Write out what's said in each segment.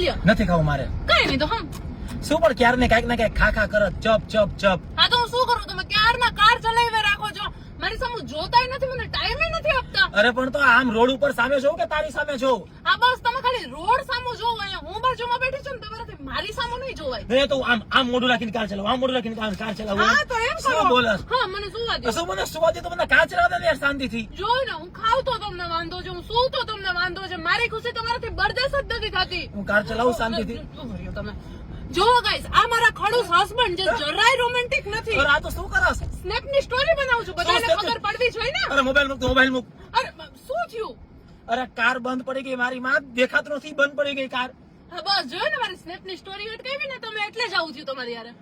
લ્યો નથી ખાવું મારે. કઈ નહીં તો હમ શું પણ ક્યારે ને કઈક ને કઈક ખા કરત ચપ ચપ ચપ. હા તો હું શું કરું? તમે ક્યારના કાર ચલાવી રાખો છો, મારી સામે જોતાય નથી, મને ટાઈમે નથી આપતા. અરે પણ તો આમ રોડ ઉપર સામે છો કે તારી સામે છો? હા બસ તમે ખાલી રોડ સામો જોવો, અહીંયા હું બાજુમાં બેઠી છું ને તમારાથી મારી સામો નહીં જોવાય. મેં તો આમ મોઢું રાખીને કાર ચલાવું, આમ મોઢું રાખીને કાર ચલાવું. હા તો એમ કરો. શું બોલસ? હા મને સુવા દે. શું મને સુવા દે તો મને કાર ચલાવવા દે યાર શાંતિથી. જોઈ ને હું ખાવ તો તમને વાંધો છે, હું સૂવ તો તમને વાંધો છે, મારી ખુશી તમારાથી બરદાસ્ત જ નથી થતી. હું કાર ચલાવું શાંતિથી. તમે જો ગાઈસ, આ મારા ખડૂસ હસબન્ડ જે જરાય રોમેન્ટિક નથી. અરે આ તો શું કરસ? સ્નેપ ની સ્ટોરી બનાવું છું, બધાને શું ખબર પડવી જોઈએ ને. અરે મોબાઈલ મૂક. અરે શું થયું? અરે કાર બંધ પડી ગઈ મારી માં, દેખાતું નથી, બંધ પડી ગઈ કાર. હા બસ જોયો ને, મારી સ્નેપ ની સ્ટોરી અટકાવી ને તમે, એટલે જ આવું થયું તમારી યારે.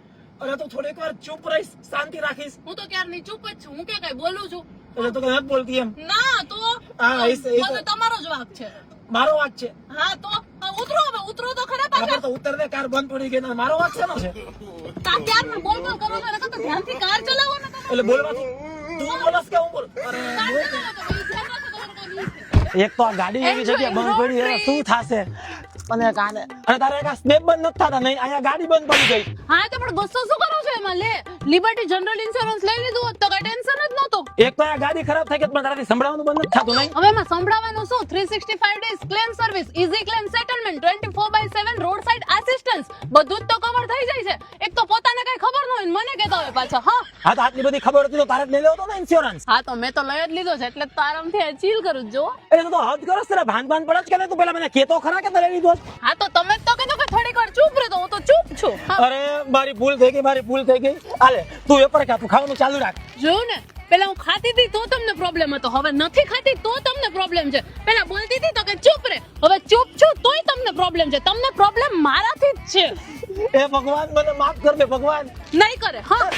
અરે તો થોડીક વાર ચૂપ રહીશ, શાંતિ રાખીશ. હું તો ક્યારની ચૂપ જ છું, હું કે કઈ બોલું છું? એટલે તો કઈ નથી બોલતી એમ. ના તો હા, એ બધું તમારો જ વાંક છે. મારો વાંક છે. હા તો ઉતરો, હવે ઉતરો તો ખરા પાછા. આપણે તો ઉતરને કાર બંધ પડી ગઈ ને મારો વાંક શેનો છે? ક્યારના બોલ કરો છો, એટલે તો ધ્યાનથી કાર ચલાવો ને તમે. એટલે બોલવાથી તું બોલસ કે હું બોલ? અરે કાર ચલાવો તો પછી ધ્યાન રાખો તમારું કામ નહીં થાય. એક તો આ ગાડી એવી જગ્યાએ બંધ પડી છે, શું થાશે? અને કાને અને તારે એક સ્નેપ બંધ નથી થતા નહીં, અહીંયા ગાડી બંધ પડી ગઈ. હા તો પણ ગુસ્સો શું કરો છો એમાં? લે લિબર્ટી જનરલ ઇન્સ્યોરન્સ લઈ લીધું હોત તો કઈ ટેન્શન જ નહોતું. એક તો આ ગાડી ખરાબ થઈ ગઈ પણ તારાથી સંભળાવવાનું બંધ નથી થતું નહીં. હવે એમાં સંભળાવવાનું શું? 365 days claim service, easy claim settlement, 24/7 road side assistance, બધું જ તો કવર થઈ જાય છે. એક તો પોતાને કઈ ખબર ન હોય ને મને કહેતા હોય પાછા. હા તો આટલી બધી ખબર હતી તો તારે જ લઈ લેવો તો ને ઇન્સ્યોરન્સ. હા તો મેં તો લઈ જ લીધો છે, એટલે તો આરામથી ચીલ કરું જો. એટલે તો હદ કરો તારે ભાન પડે જ કે તું પેલા મને કેતો ખરા કે તારે લીધો? હા તો તમે જ તો કીધું કે થોડીક વાર ચૂપ રહે, તો હું તો ચૂપ છું. હા. અરે મારી ભૂલ થઈ ગઈ. હાલે તું વેપાર ખા, તું ખાવાનું ચાલુ રાખ. જોયું ને, પેલા હું ખાતી હતી તો તમને પ્રોબ્લેમ હતો, હવે નથી ખાતી તો તમને પ્રોબ્લેમ છે. પેલા બોલતી હતી તો કે ચૂપ રહે, હવે ચૂપ છું તોય તમને પ્રોબ્લેમ છે. તમને પ્રોબ્લેમ મારાથી જ છે. એ ભગવાન મને માફ કર દે ભગવાન. નહીં કરે. હા